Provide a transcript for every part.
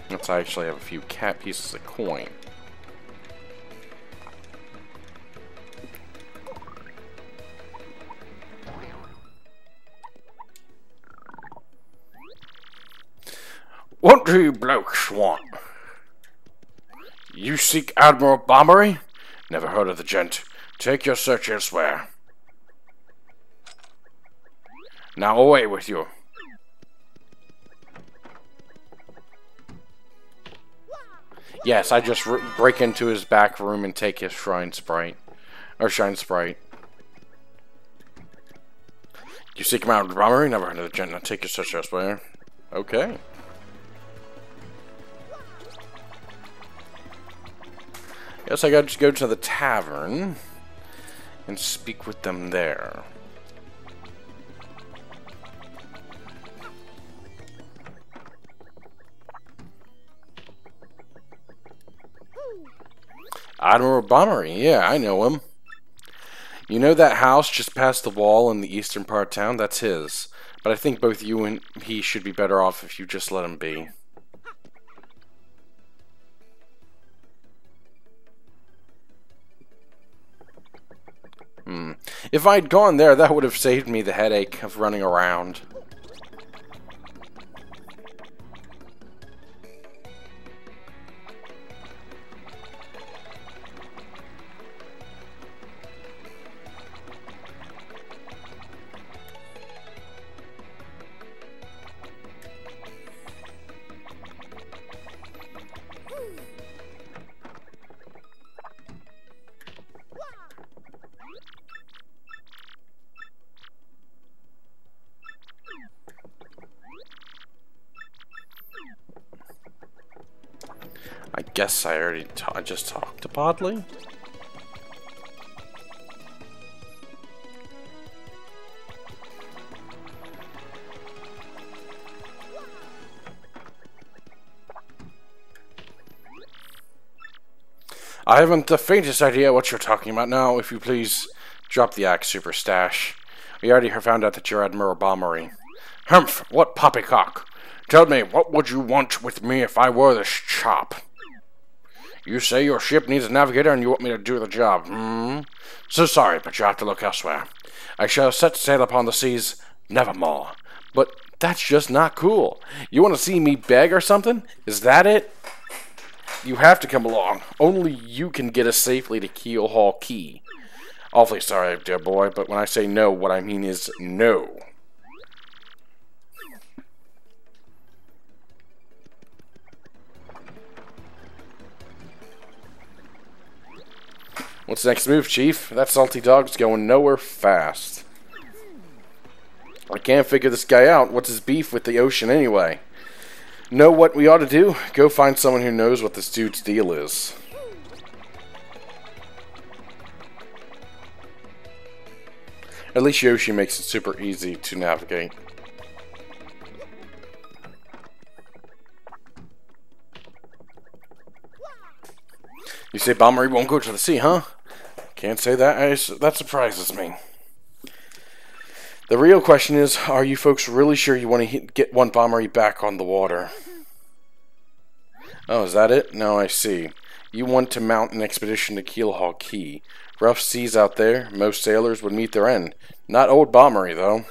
Let's actually have a few cat pieces of coin. What do you blokes want? You seek Admiral Bobbery? Never heard of the gent. Take your search elsewhere. Now away with you. Yes, I just break into his back room and take his shrine sprite. Or shine sprite. You seek him out of Bobbery? Never heard of the gent. Now take your search elsewhere. Okay. Guess I gotta just go to the tavern and speak with them there. Admiral Bobbery, yeah, I know him. You know that house just past the wall in the eastern part of town? That's his. But I think both you and he should be better off if you just let him be. If I'd gone there, that would have saved me the headache of running around. I guess I just talked to Podley? I haven't the faintest idea what you're talking about now. If you please, drop the axe, Super Stash. We already found out that you're Admiral Bobbery. Humph, what poppycock? Tell me, what would you want with me if I were this Chap? You say your ship needs a navigator and you want me to do the job, So sorry, but you have to look elsewhere. I shall set sail upon the seas nevermore. But that's just not cool. You want to see me beg or something? Is that it? You have to come along. Only you can get us safely to Keelhaul Key. Awfully sorry, dear boy, but when I say no, what I mean is no. What's the next move, Chief? That salty dog's going nowhere fast. I can't figure this guy out. What's his beef with the ocean anyway? Know what we ought to do? Go find someone who knows what this dude's deal is. At least Yoshi makes it super easy to navigate. You say Bobbery won't go to the sea, huh? Can't say that. That surprises me. The real question is, are you folks really sure you want to get one Bobbery back on the water? Oh, is that it? No, I see. You want to mount an expedition to Keelhaul Key. Rough seas out there. Most sailors would meet their end. Not old Bobbery, though.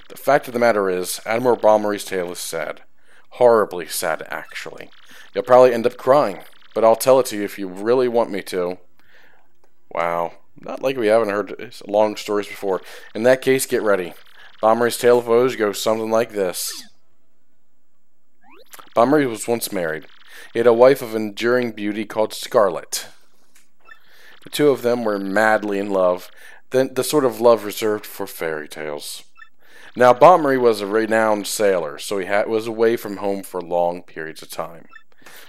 The fact of the matter is, Admiral Bobbery's tale is sad. Horribly sad, actually. You'll probably end up crying, but I'll tell it to you if you really want me to. Wow. Not like we haven't heard long stories before. In that case, get ready. Bobbery's tale of woes goes something like this. Bobbery was once married. He had a wife of enduring beauty called Scarlet. The two of them were madly in love, the sort of love reserved for fairy tales. Now, Bobbery was a renowned sailor, so he was away from home for long periods of time.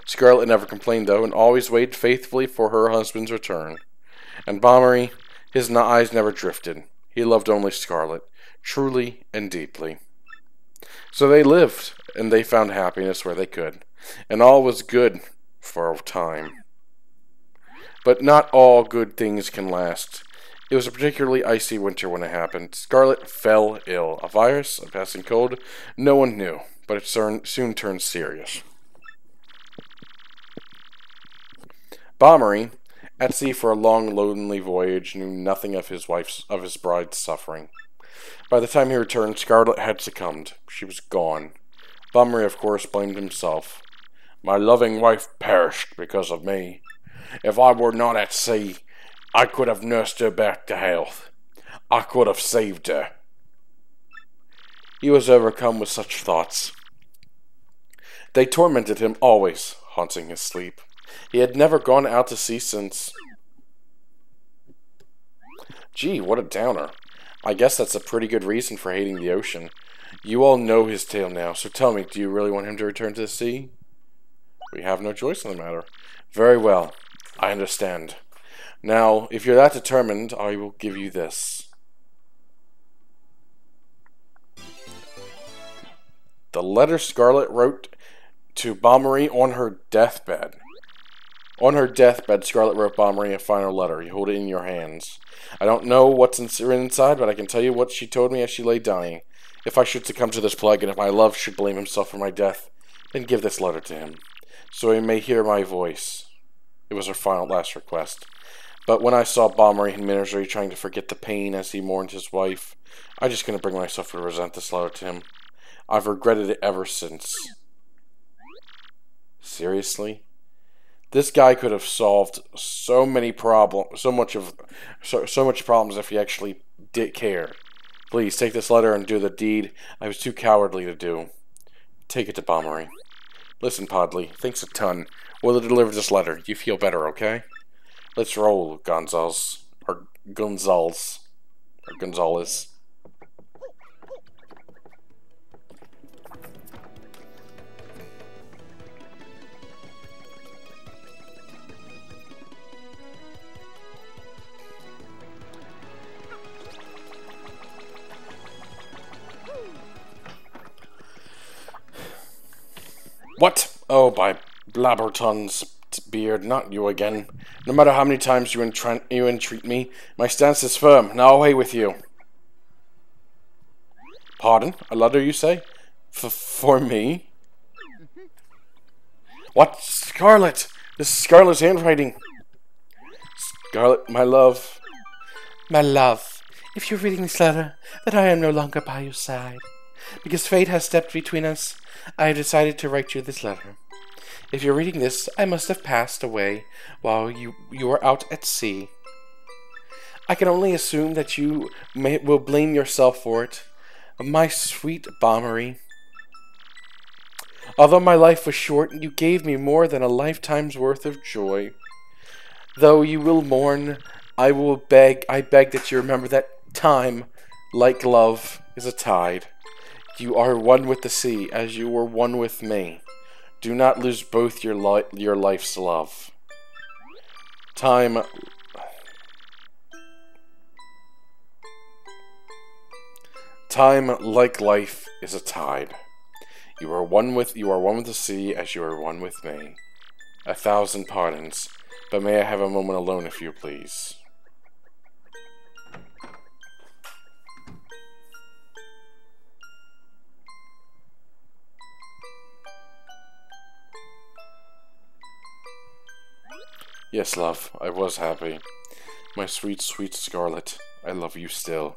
Scarlet never complained, though, and always waited faithfully for her husband's return. And Bobbery, his eyes never drifted. He loved only Scarlet, truly and deeply. So they lived, and they found happiness where they could. And all was good for a time. But not all good things can last. It was a particularly icy winter when it happened. Scarlet fell ill. A virus, a passing cold, no one knew, but it soon turned serious. Bobbery, at sea for a long, lonely voyage, knew nothing of his bride's suffering. By the time he returned, Scarlet had succumbed. She was gone. Bobbery, of course, blamed himself. My loving wife perished because of me. If I were not at sea, I could have nursed her back to health. I could have saved her. He was overcome with such thoughts. They tormented him always, haunting his sleep. He had never gone out to sea since... Gee, what a downer. I guess that's a pretty good reason for hating the ocean. You all know his tale now, so tell me, do you really want him to return to the sea? We have no choice in the matter. Very well, I understand. Now, if you're that determined, I will give you this. The letter Scarlet wrote to Bobbery on her deathbed. On her deathbed, Scarlet wrote Bobbery a final letter. You hold it in your hands. I don't know what's written inside, but I can tell you what she told me as she lay dying. If I should succumb to this plague, and if my love should blame himself for my death, then give this letter to him, so he may hear my voice. It was her last request. But when I saw Bobbery in misery, trying to forget the pain as he mourned his wife, I just couldn't bring myself to resent this letter to him. I've regretted it ever since. Seriously? This guy could have solved so much problems if he actually did care. Please, take this letter and do the deed I was too cowardly to do. Take it to Bobbery. Listen, Podley, thanks a ton. We'll deliver this letter. You feel better, okay? Let's roll, Gonzales. Or Gonzales. Or Gonzales. What? Oh, by Blabberton's beard, not you again. No matter how many times you entreat me, my stance is firm. Now away with you. Pardon? A letter, you say? For me? What? Scarlet! This is Scarlet's handwriting. Scarlet, my love. My love, if you're reading this letter, then I am no longer by your side. Because fate has stepped between us, I have decided to write you this letter. If you're reading this, I must have passed away while you were out at sea. I can only assume that you will blame yourself for it. My sweet Bobbery. Although my life was short, you gave me more than a lifetime's worth of joy. Though you will mourn, I beg that you remember that time, like love, is a tide. You are one with the sea, as you were one with me. Do not lose both your life's love. Time, like life, is a tide. You are one with the sea, as you are one with me. 1,000 pardons, but may I have a moment alone, if you please? Yes, love, I was happy. My sweet, sweet Scarlet, I love you still.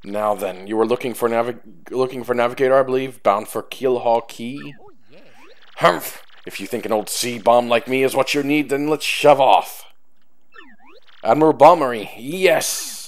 Now then, you were looking for navigator, I believe, bound for Keelhaul Key? Humph! If you think an old sea bomb like me is what you need, then let's shove off. Admiral Bobbery, yes!